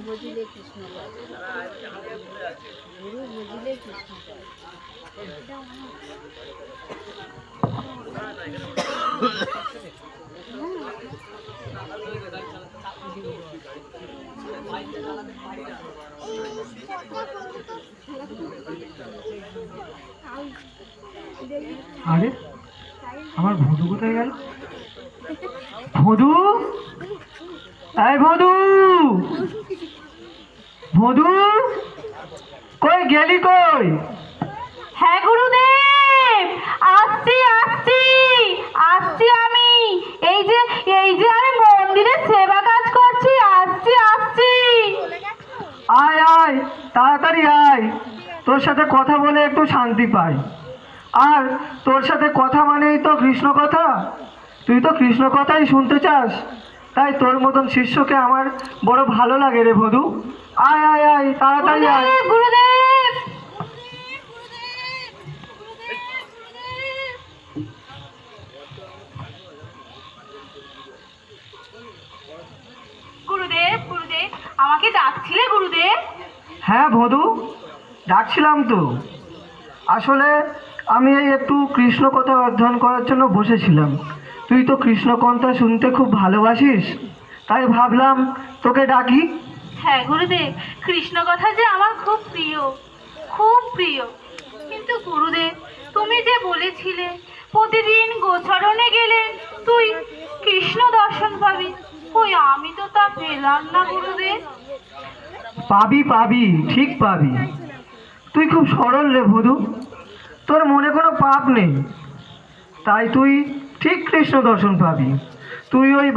বুঝিলে কৃষ্ণ গুরু বুঝিলে কৃষ্ণ আরে আমার ভদু কোথায় গেল? ভদু, এই ভদু, ভদু কই গেলি কই? হ্যাঁ গুরুদেব, আসছি আসছি আসছি আমি। এই যে আমি মন্দিরে সেবা কাজ করছি, আসছি আসছি। আয় আয় তাড়াতাড়ি আয়, তোর সাথে কথা বলে একটু শান্তি পাই। আর তোর সাথে কথা মানেই তো কৃষ্ণ কথা, তুই তো কৃষ্ণ কথাই শুনতে চাস, তাই তোর মতন শিষ্যকে আমার বড় ভালো লাগে রে ভদু। আয় আয় আয় তাড়াতাড়ি আয়। গুরুদেব, গুরুদেব, গুরুদেব আমাকে ডাকছিলে গুরুদেব? হ্যাঁ ভদু, ডাকছিলাম তো। আসলে আমি এই একটু কৃষ্ণ কথা অধ্যয়ন করার জন্য বসেছিলাম। তুই তো কৃষ্ণ কথা শুনতে খুব ভালোবাসিস, তাই ভাবলাম তোকে ডাকি। হ্যাঁ গুরুদেব, কৃষ্ণ কথা যে আমার খুব প্রিয়, খুব প্রিয়। কিন্তু গুরুদেব, তুমি যে বলেছিলে প্রতিদিন গোচরণে গেলে তুই কৃষ্ণ দর্শন পাবি, ওই আমি তো তা পেলাম না গুরুদেব। পাবি পাবি, ঠিক পাবি। তুই খুব সরল রে ভদু, তোর মনে কোনো পাপ নেই, তাই তুই ঠিক কৃষ্ণ দর্শন পাবি। তুই ওই